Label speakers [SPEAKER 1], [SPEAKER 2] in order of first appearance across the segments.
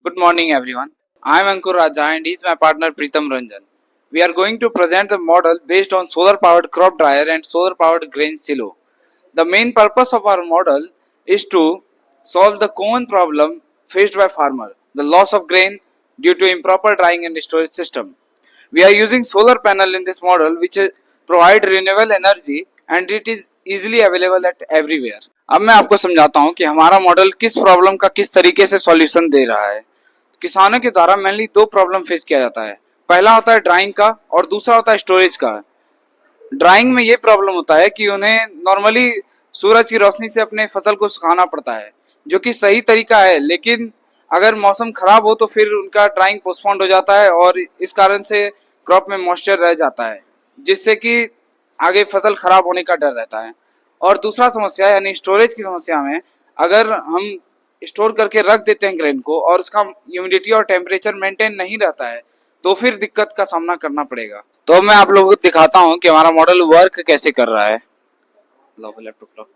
[SPEAKER 1] Good morning, everyone. I am Ankur Raja and he is my partner Pritam Ranjan. We are going to present a model based on solar powered crop dryer and solar powered grain silo. The main purpose of our model is to solve the common problem faced by farmer, the loss of grain due to improper drying and storage system. We are using solar panel in this model which provide renewable energy and it is easily available at everywhere. अब मैं आपको समझाता हूँ कि हमारा model किस problem का किस तरीके से सॉल्यूशन दे रहा है। किसानों के द्वारा मेनली दो प्रॉब्लम फेस किया जाता है। पहला होता है ड्राइंग का और दूसरा होता है स्टोरेज का। ड्राइंग में ये प्रॉब्लम होता है कि उन्हें नॉर्मली सूरज की रोशनी से अपने फसल को सुखाना पड़ता है, जो कि सही तरीका है, लेकिन अगर मौसम खराब हो तो फिर उनका ड्राइंग पोस्टपोन्ड हो जाता है और इस कारण से क्रॉप में मॉइस्चर रह जाता है, जिससे कि आगे फसल खराब होने का डर रहता है। और दूसरा समस्या यानी स्टोरेज की समस्या में अगर हम स्टोर करके रख देते हैं ग्रेन को और उसका ह्यूमिडिटी और टेम्परेचर मेंटेन नहीं रहता है तो फिर दिक्कत का सामना करना पड़ेगा। तो मैं आप लोगों को दिखाता हूँ कि हमारा मॉडल वर्क कैसे कर रहा है। लैपटॉप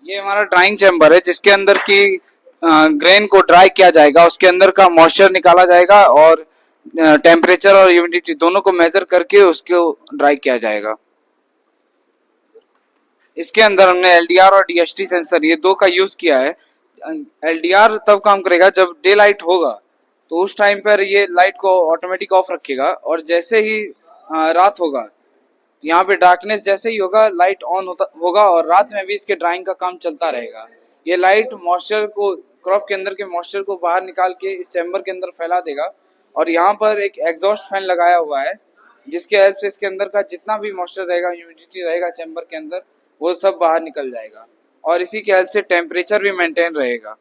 [SPEAKER 1] ये हमारा ड्राइंग चैम्बर है जिसके अंदर की ग्रेन को ड्राई किया जाएगा, उसके अंदर का मॉइस्चर निकाला जाएगा और टेम्परेचर और ह्यूमिडिटी दोनों को मेजर करके उसको ड्राई किया जाएगा। इसके अंदर हमने एलडीआर और डीएसटी सेंसर ये दो का यूज किया है। एलडीआर तब काम करेगा जब डे लाइट होगा, तो उस टाइम पर ये लाइट को ऑटोमेटिक ऑफ रखेगा और जैसे ही रात होगा, यहाँ पे डार्कनेस जैसे ही होगा लाइट ऑन होगा और रात में भी इसके ड्राइंग का काम चलता रहेगा। ये लाइट मॉइस्चर को, क्रॉप के अंदर के मॉइस्चर को बाहर निकाल के इस चैम्बर के अंदर फैला देगा। और यहाँ पर एक एग्जॉस्ट फैन लगाया हुआ है जिसके हेल्प से इसके अंदर का जितना भी मॉइस्चर रहेगा, ह्यूमिडिटी रहेगा चैम्बर के अंदर, वो सब बाहर निकल जाएगा और इसी के हेल्प से टेम्परेचर भी मेंटेन रहेगा।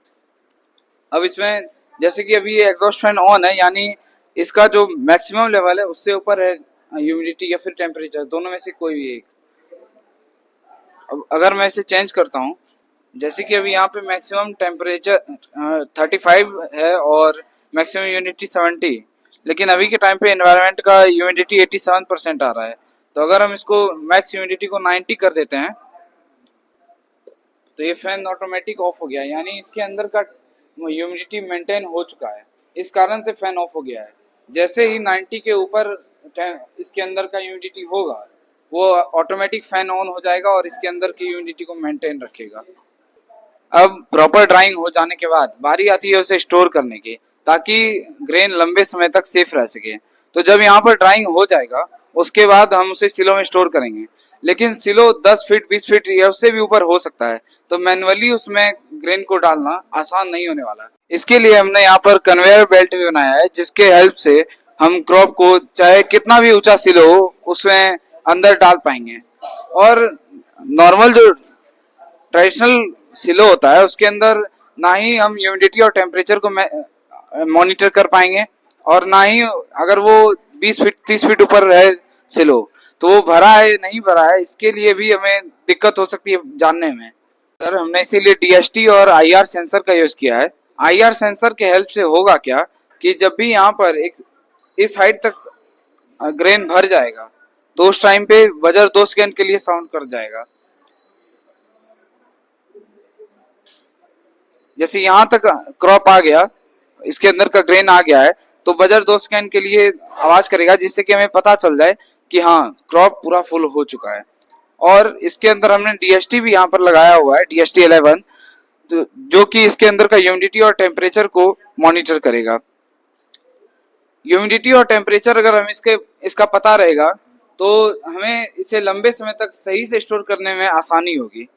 [SPEAKER 1] अब इसमें जैसे कि अभी ये एग्जॉस्ट फैन ऑन है, यानी इसका जो मैक्सिमम लेवल है उससे ऊपर है ह्यूमिडिटी या फिर टेम्परेचर, दोनों में से कोई भी एक। अब अगर मैं इसे चेंज करता हूँ, जैसे कि अभी यहाँ पे मैक्सिमम टेम्परेचर 35 है और मैक्सिमम ह्यूमिडिटी 70, लेकिन अभी के टाइम पे एनवायरनमेंट का ह्यूमिडिटी 87% आ रहा है। तो अगर हम इसको मैक्स ह्यूमिडिटी को 90 कर देते हैं तो ये फैन ऑटोमेटिक ऑफ हो गया, यानी इसके अंदर का ह्यूमिडिटी मेंटेन हो चुका है, इस कारण से फैन ऑफ हो गया है। जैसे ही 90 के ऊपर इसके अंदर का ह्यूमिडिटी होगा, वो ऑटोमेटिक फैन ऑन हो जाएगा और इसके अंदर की ह्यूमिडिटी को मेंटेन रखेगा। अब प्रॉपर ड्राइंग हो जाने के बाद बारी आती है उसे स्टोर करने की, ताकि ग्रेन लंबे समय तक सेफ रह सके। तो जब यहाँ पर ड्राइंग हो जाएगा उसके बाद हम उसे सिलो में स्टोर करेंगे, लेकिन सिलो 10 फीट 20 फीट या उससे भी ऊपर हो सकता है, तो मैनुअली उसमें ग्रेन को डालना आसान नहीं होने वाला। इसके लिए हमने यहाँ पर कन्वेयर बेल्ट भी बनाया है जिसके हेल्प से हम क्रॉप को चाहे कितना भी ऊंचा सिलो हो उसमें अंदर डाल पाएंगे। और नॉर्मल जो ट्रेडिशनल सिलो होता है उसके अंदर ना ही हम ह्यूमिडिटी और टेम्परेचर को मॉनिटर कर पाएंगे और ना ही अगर वो 20 फीट 30 फीट ऊपर है सिलो तो वो भरा है नहीं भरा है, इसके लिए भी हमें दिक्कत हो सकती है जानने में। सर हमने इसीलिए डीएसटी और आईआर सेंसर का यूज किया है। आईआर सेंसर के हेल्प से होगा क्या कि जब भी यहाँ पर एक इस हाइट तक ग्रेन भर जाएगा तो उस टाइम पे बजर 2 सेकंड के लिए साउंड कर जाएगा। जैसे यहाँ तक क्रॉप आ गया, इसके अंदर का ग्रेन आ गया है, तो बजर 2 सेकंड के लिए आवाज करेगा जिससे कि हमें पता चल जाए कि हाँ क्रॉप पूरा फुल हो चुका है। और इसके अंदर हमने डीएसटी भी यहाँ पर लगाया हुआ है, डीएसटी 11, तो जो कि इसके अंदर का ह्यूमिडिटी और टेम्परेचर को मॉनिटर करेगा। ह्यूमिडिटी और टेम्परेचर अगर हम इसका पता रहेगा तो हमें इसे लंबे समय तक सही से स्टोर करने में आसानी होगी।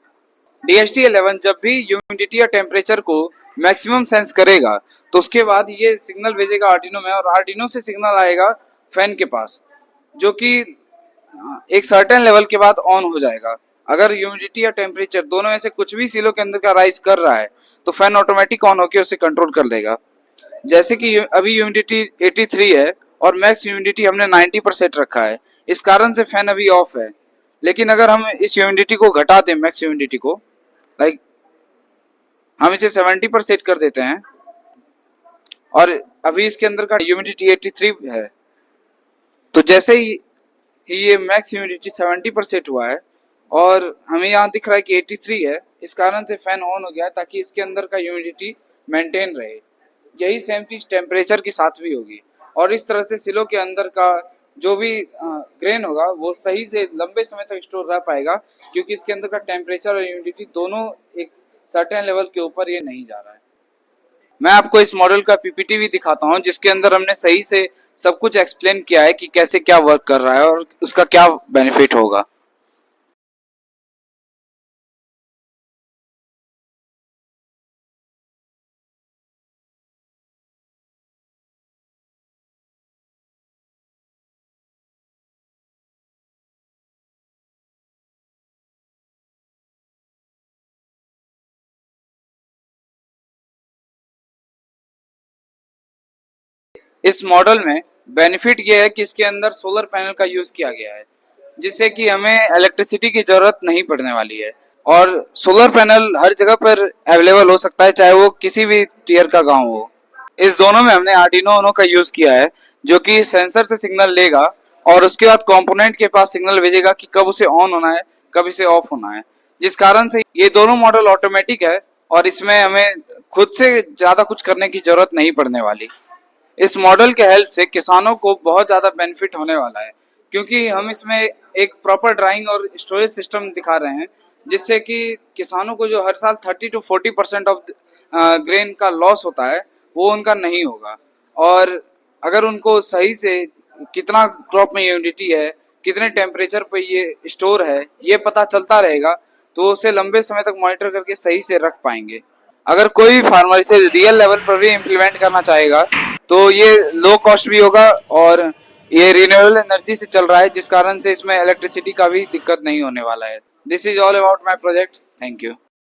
[SPEAKER 1] डीएसटी 11 जब भी ह्यूमिडिटी या टेम्परेचर को मैक्सिमम सेंस करेगा तो उसके बाद ये सिग्नल भेजेगा आर्डिनो में और आर्डिनो से सिग्नल आएगा फैन के पास, जो कि एक सर्टेन लेवल के बाद ऑन हो जाएगा। अगर ह्यूमिडिटी या टेम्परेचर दोनों में से कुछ भी सिलो के अंदर का राइज कर रहा है तो फैन ऑटोमेटिक ऑन होकर उसे कंट्रोल कर लेगा। जैसे कि अभी ह्यूमिडिटी 83 है और मैक्स ह्यूमिडिटी हमने 90% रखा है, इस कारण से फैन अभी ऑफ है। लेकिन अगर हम इस ह्यूमिडिटी को घटा दें, मैक्स ह्यूमिडिटी को लाइक हम इसे 70 पर सेट कर देते हैं और अभी इसके अंदर का ह्यूमिडिटी 83 है, तो जैसे ही ये मैक्स ह्यूमिडिटी 70 पर सेट हुआ है और हमें यहाँ दिख रहा है कि 83 है, इस कारण से फैन ऑन हो गया है ताकि इसके अंदर का ह्यूमिडिटी मेंटेन रहे। यही सेम चीज टेम्परेचर के साथ भी होगी, और इस तरह से सिलो के अंदर का जो भी ग्रेन होगा वो सही से लंबे समय तक स्टोर रह पाएगा, क्योंकि इसके अंदर का टेम्परेचर और ह्यूमिडिटी दोनों एक सर्टेन लेवल के ऊपर ये नहीं जा रहा है। मैं आपको इस मॉडल का पीपीटी भी दिखाता हूँ, जिसके अंदर हमने सही से सब कुछ एक्सप्लेन किया है कि कैसे क्या वर्क कर रहा है और उसका क्या बेनिफिट होगा। इस मॉडल में बेनिफिट ये है कि इसके अंदर सोलर पैनल का यूज किया गया है, जिससे कि हमें इलेक्ट्रिसिटी की जरूरत नहीं पड़ने वाली है। और सोलर पैनल हर जगह पर अवेलेबल हो सकता है, चाहे वो किसी भी टीयर का गांव हो। इस दोनों में हमने आर्डिनो उनो का यूज किया है, जो कि सेंसर से सिग्नल लेगा और उसके बाद कंपोनेंट के पास सिग्नल भेजेगा कि कब उसे ऑन होना है, कब इसे ऑफ होना है। जिस कारण से ये दोनों मॉडल ऑटोमेटिक है और इसमें हमें खुद से ज्यादा कुछ करने की जरूरत नहीं पड़ने वाली। इस मॉडल के हेल्प से किसानों को बहुत ज़्यादा बेनिफिट होने वाला है, क्योंकि हम इसमें एक प्रॉपर ड्राइंग और स्टोरेज सिस्टम दिखा रहे हैं, जिससे कि किसानों को जो हर साल 30 to 40% ऑफ ग्रेन का लॉस होता है वो उनका नहीं होगा। और अगर उनको सही से कितना क्रॉप में ह्यूमिडिटी है, कितने टेम्परेचर पे ये स्टोर है, ये पता चलता रहेगा, तो उसे लंबे समय तक मॉनिटर करके सही से रख पाएंगे। अगर कोई भी फार्मर इसे रियल लेवल पर भी इम्प्लीमेंट करना चाहेगा तो ये लो कॉस्ट भी होगा, और ये रिन्यूएबल एनर्जी से चल रहा है, जिस कारण से इसमें इलेक्ट्रिसिटी का भी दिक्कत नहीं होने वाला है। This is all about my project. Thank you.